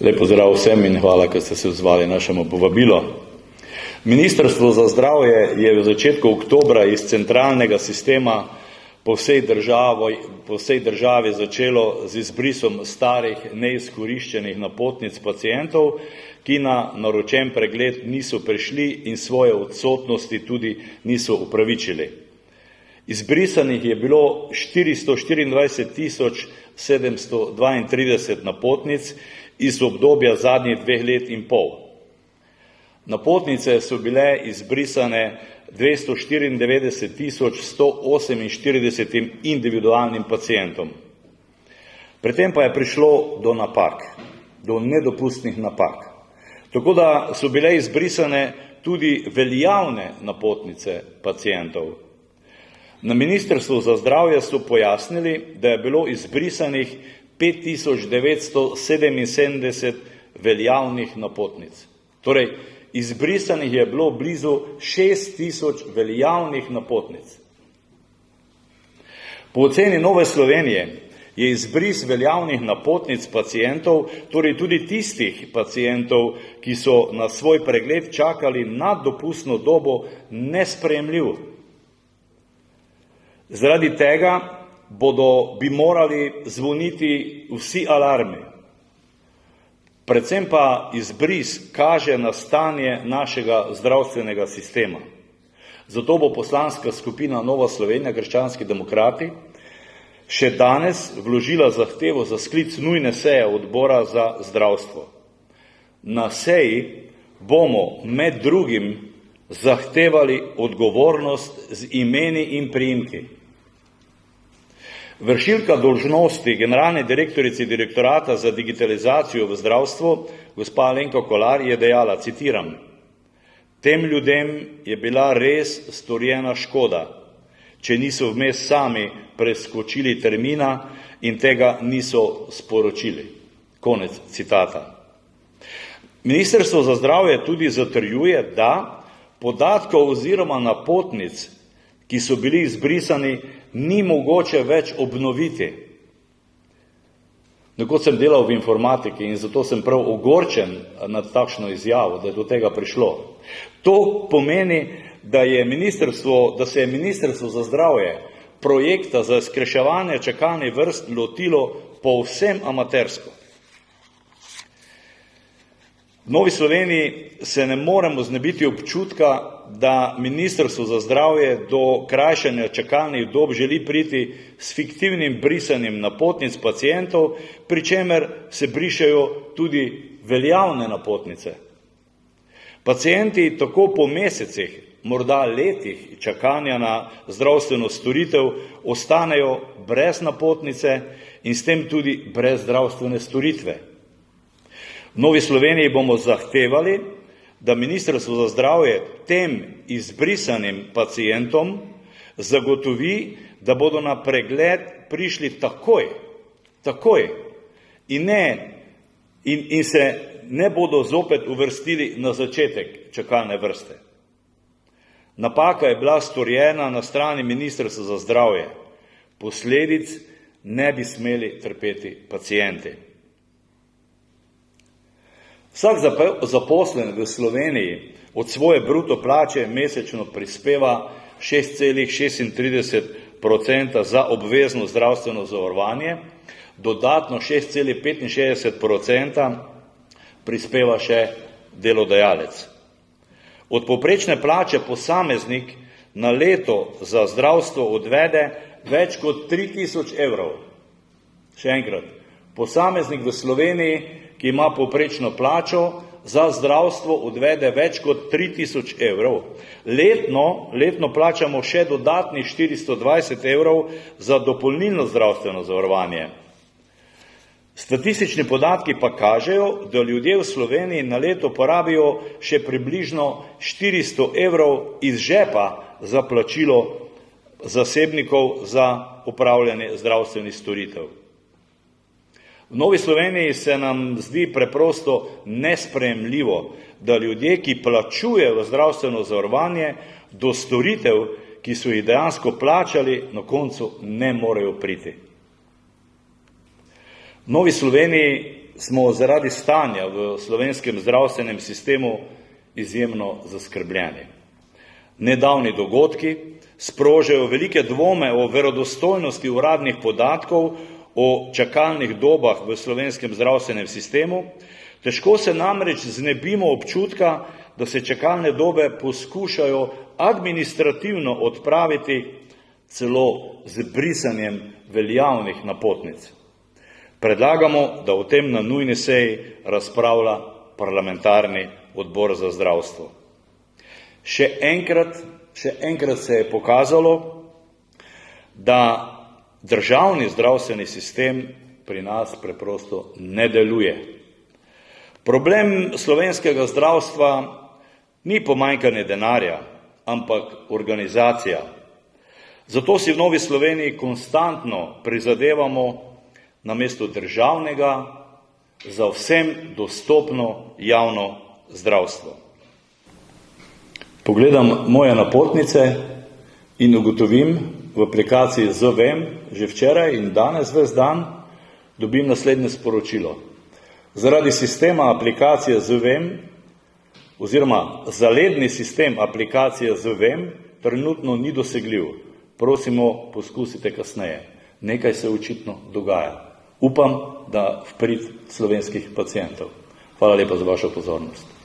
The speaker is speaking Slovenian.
Lep pozdrav vsem in hvala, ker ste se odzvali našemu povabilu. Ministrstvo za zdravje je v začetku oktobra iz centralnega sistema po vsej državi začelo z izbrisom starih neizkoriščenih napotnic pacientov, ki na naročen pregled niso prišli in svoje odsotnosti tudi niso upravičili. Izbrisanih je bilo 424 732 napotnic iz obdobja zadnjih 2 let in pol. Napotnice so bile izbrisane 294 148 individualnim pacientom. Pri tem pa je prišlo do napak, do nedopustnih napak. Tako da so bile izbrisane tudi veljavne napotnice pacientov. Na Ministrstvu za zdravje so pojasnili, da je bilo izbrisanih 5977 veljavnih napotnic. Torej, izbrisanih je bilo blizu 6000 veljavnih napotnic. Po oceni Nove Slovenije je izbris veljavnih napotnic pacientov, torej tudi tistih pacientov, ki so na svoj pregled čakali nad dopustno dobo, nesprejemljiv. Zaradi tega bi morali zvoniti vsi alarmi. Predvsem pa izbris kaže na stanje našega zdravstvenega sistema. Zato bo poslanska skupina Nova Slovenija – krščanski demokrati še danes vložila zahtevo za sklic nujne seje odbora za zdravstvo. Na seji bomo med drugim zahtevali odgovornost z imeni in priimki. Vršilka dolžnosti generalne direktorice Direktorata za digitalizacijo v zdravstvu, gospa Alenka Kolar, je dejala, citiram: "Tem ljudem je bila res storjena škoda, če niso vmes sami preskočili termina in tega niso sporočili." Konec citata. Ministrstvo za zdravje tudi zatrjuje, da podatkov oziroma napotnic, ki so bili izbrisani, ni mogoče več obnoviti. Nekoč sem delal v informatiki in zato sem prav ogorčen nad takšno izjavo, da je do tega prišlo. To pomeni, da se je Ministrstvo za zdravje projekta za skrajševanje čakalnih vrst lotilo povsem amatersko. V Novi Sloveniji se ne moremo znebiti občutka, da Ministrstvo za zdravje do krajšanja čakalnih dob želi priti s fiktivnim brisanjem napotnic pacientov, pri čemer se brišejo tudi veljavne napotnice. Pacienti tako po mesecih, morda letih čakanja na zdravstveno storitev ostanejo brez napotnice in s tem tudi brez zdravstvene storitve. V Novi Sloveniji bomo zahtevali, da Ministrstvo za zdravje tem izbrisanim pacientom zagotovi, da bodo na pregled prišli takoj in se ne bodo zopet uvrstili na začetek čakalne vrste. Napaka je bila storjena na strani Ministrstva za zdravje. Posledic ne bi smeli trpeti pacienti. Vsak zaposlen v Sloveniji od svoje bruto plače mesečno prispeva 6,36% za obvezno zdravstveno zavarovanje, dodatno 6,65% prispeva še delodajalec. Od povprečne plače posameznik na leto za zdravstvo odvede več kot 3000 evrov. Še enkrat, posameznik v Sloveniji, ki ima povprečno plačo, za zdravstvo odvede več kot 3000 evrov. Letno plačamo še dodatnih 420 evrov za dopolnilno zdravstveno zavarovanje. Statistični podatki pa kažejo, da ljudje v Sloveniji na leto porabijo še približno 400 evrov iz žepa za plačilo zasebnikov za opravljanje zdravstvenih storitev. V Novi Sloveniji se nam zdi preprosto nesprejemljivo, da ljudje, ki plačujejo zdravstveno zavarovanje, do storitev, ki so jih dejansko plačali, na koncu ne morejo priti. V Novi Sloveniji smo zaradi stanja v slovenskem zdravstvenem sistemu izjemno zaskrbljeni. Nedavni dogodki sprožajo velike dvome o verodostojnosti uradnih podatkov o čakalnih dobah v slovenskem zdravstvenem sistemu. Težko se namreč znebimo občutka, da se čakalne dobe poskušajo administrativno odpraviti celo z brisanjem veljavnih napotnic. Predlagamo, da o tem na nujni seji razpravlja parlamentarni odbor za zdravstvo. Še enkrat se je pokazalo, da državni zdravstveni sistem pri nas preprosto ne deluje. Problem slovenskega zdravstva ni pomanjkanje denarja, ampak organizacija. Zato si v Novi Sloveniji konstantno prizadevamo namesto državnega za vsem dostopno javno zdravstvo. Pogledam moje napotnice in ugotovim v aplikaciji ZVEM, že včeraj in danes ves dan dobim naslednje sporočilo. Zaradi sistema aplikacije ZVEM oziroma zaledni sistem aplikacije ZVEM trenutno ni dosegljiv. Prosimo, poskusite kasneje. Nekaj se očitno dogaja. Upam, da v prid slovenskih pacientov. Hvala lepa za vašo pozornost.